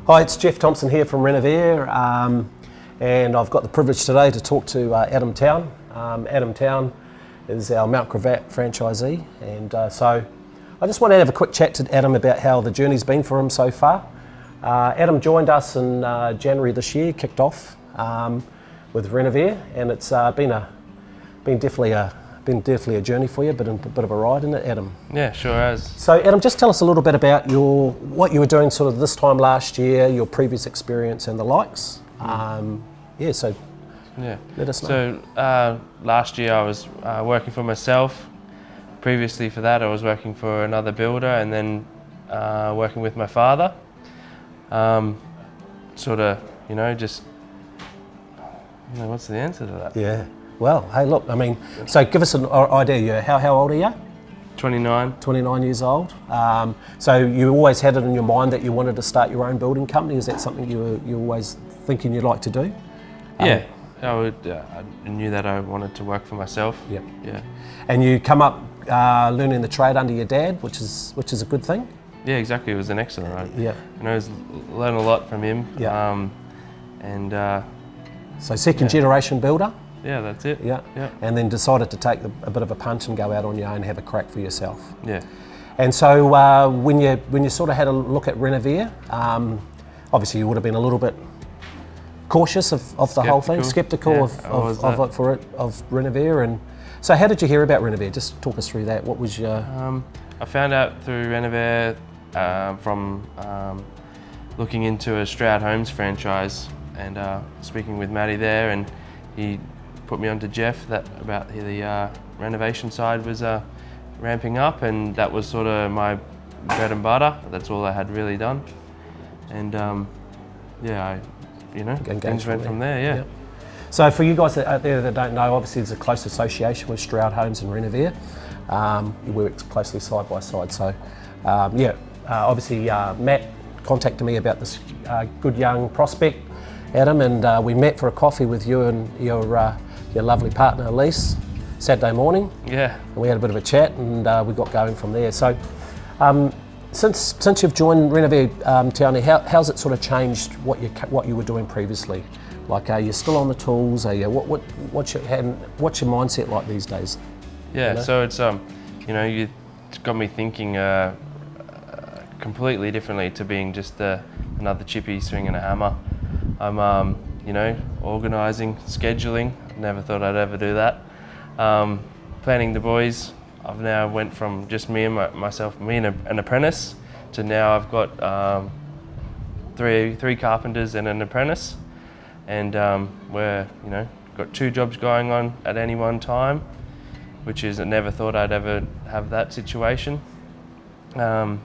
Hi, it's Jeff Thompson here from Renovare, and I've got the privilege today to talk to Adam Town. Adam Town is our Mount Gravatt franchisee, and so I just want to have a quick chat to Adam about how the journey's been for him so far. Adam joined us in January this year, kicked off with Renovare, and it's been definitely a journey for you, but a bit of a ride, isn't it, Adam? Yeah, sure has. So, Adam, just tell us a little bit about what you were doing sort of this time last year, your previous experience and the likes. Let us know. So, last year I was working for myself. Previously for that, I was working for another builder, and then working with my father. What's the answer to that? Yeah. Well, hey, look, I mean, so give us an idea. How old are you? 29. 29 years old. So you always had it in your mind that you wanted to start your own building company. Is that something you were always thinking you'd like to do? Yeah, I knew that I wanted to work for myself. Yeah. Yeah. And you come up learning the trade under your dad, which is a good thing. Yeah, exactly. It was an excellent. Yeah. Learned a lot from him. Yeah. So Yeah. generation builder. Yeah, that's it. Yeah. And then decided to take a bit of a punt and go out on your own and have a crack for yourself. Yeah. And so when you sort of had a look at Renovare, obviously you would have been a little bit cautious of the whole thing, sceptical of Renovare. And so how did you hear about Renovare? Just talk us through that. What was your... I found out through Renovare from looking into a Stroud Homes franchise and speaking with Matty there, and he put me onto Jeff about the renovation side was ramping up, and that was sort of my bread and butter. That's all I had really done, and things went from there. Yeah. So for you guys out there that don't know, obviously there's a close association with Stroud Homes and Renovare. We work closely side by side. So obviously Matt contacted me about this good young prospect, Adam, and we met for a coffee with you and your lovely partner Elise Saturday morning. Yeah. And we had a bit of a chat, and we got going from there. So since you've joined Renovare Townie, how's it sort of changed what you were doing previously? Like, are you still on the tools? Are you what's your mindset like these days? Yeah. You know? So it's you got me thinking completely differently to being just another chippy swinging a hammer. I'm, organising, scheduling. Never thought I'd ever do that. Planning the boys. I've now went from just me and an apprentice, to now I've got three carpenters and an apprentice, and we're got 2 jobs going on at any one time, which is I never thought I'd ever have that situation. I'm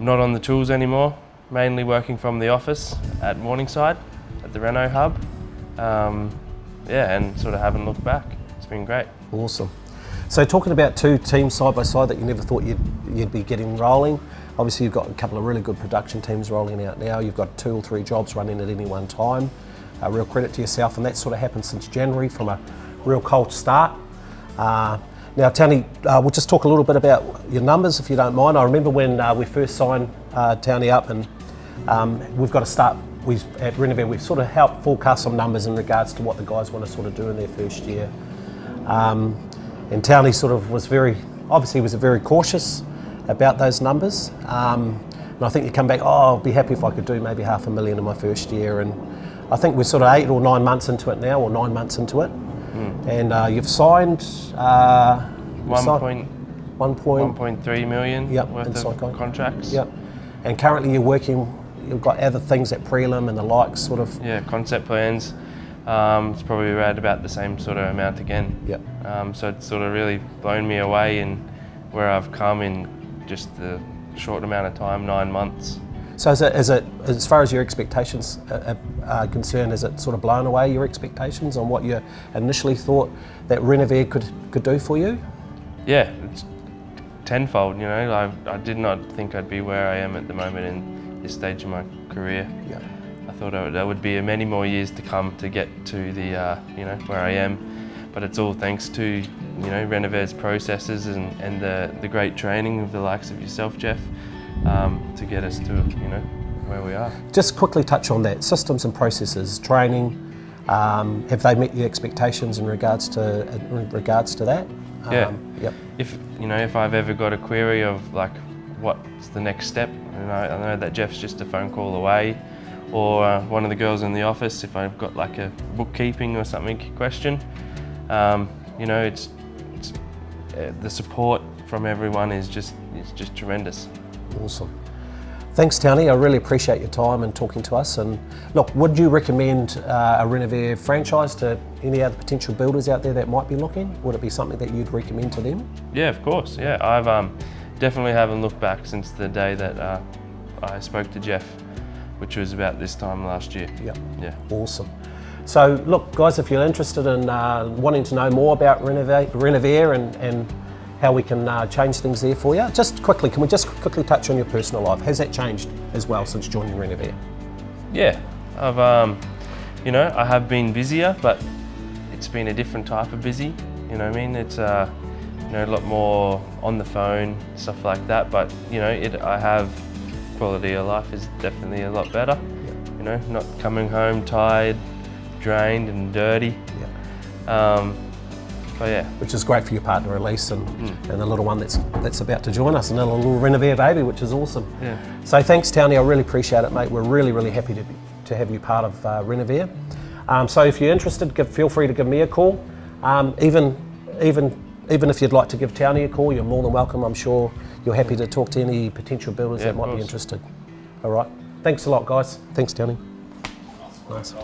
not on the tools anymore. Mainly working from the office at Morningside, at the Reno hub. And sort of haven't looked back. It's been great. Awesome. So talking about 2 teams side by side that you never thought you'd be getting rolling. Obviously you've got a couple of really good production teams rolling out now. You've got 2 or 3 jobs running at any one time. Real credit to yourself, and that sort of happened since January from a real cold start. Now, Townie, we'll just talk a little bit about your numbers, if you don't mind. I remember when we first signed Townie up, and we've got to start. At Renovare, we've sort of helped forecast some numbers in regards to what the guys want to sort of do in their first year. And Townie sort of was very cautious about those numbers. And I think you come back, I'll be happy if I could do maybe $500,000 in my first year. And I think we're sort of 8 or 9 months into it now, or 9 months into it. And you've signed 1.3 million worth of contracts. Yep. And currently you've got other things at prelim and the likes, sort of. Yeah, concept plans. It's probably around about the same sort of amount again. Yep. So it's sort of really blown me away in where I've come in just the short amount of time, 9 months. So is it, as far as your expectations are concerned, is it sort of blown away your expectations on what you initially thought that Renovare could do for you? Yeah, it's tenfold. I did not think I'd be where I am at the moment in this stage of my career. Yeah. I thought there would be many more years to come to get to the where I am, but it's all thanks to Renovare's processes and the great training of the likes of yourself, Jeff, to get us to where we are. Just quickly touch on that, systems and processes, training. Have they met your expectations in regards to that? Yeah. Yep. If I've ever got a query of like what's the next step, I know that Jeff's just a phone call away, or one of the girls in the office if I've got like a bookkeeping or something question. It's the support from everyone is just tremendous. Awesome. Thanks, Townie. I really appreciate your time and talking to us. And look, would you recommend a Renovare franchise to any other potential builders out there that might be looking? Would it be something that you'd recommend to them? Yeah, of course. Yeah, I've definitely haven't looked back since the day that I spoke to Jeff, which was about this time last year. Yep. Yeah. Awesome. So look, guys, if you're interested in wanting to know more about Renovare and how we can change things there for you, can we just quickly touch on your personal life? Has that changed as well since joining Renovare? Yeah, I've I have been busier, but it's been a different type of busy. You know what I mean? It's a lot more on the phone, stuff like that. But I have quality of life is definitely a lot better. Yeah. Not coming home tired, drained and dirty. Yeah. But yeah. Which is great for your partner Elise and the little one that's about to join us, and a little Renovare baby, which is awesome. Yeah. So thanks, Townie. I really appreciate it, mate. We're really, really happy to have you part of Renovare. So if you're interested, feel free to give me a call. Even if you'd like to give Townie a call, you're more than welcome. I'm sure you're happy to talk to any potential builders that might be interested. All right. Thanks a lot, guys. Thanks, Townie. Nice.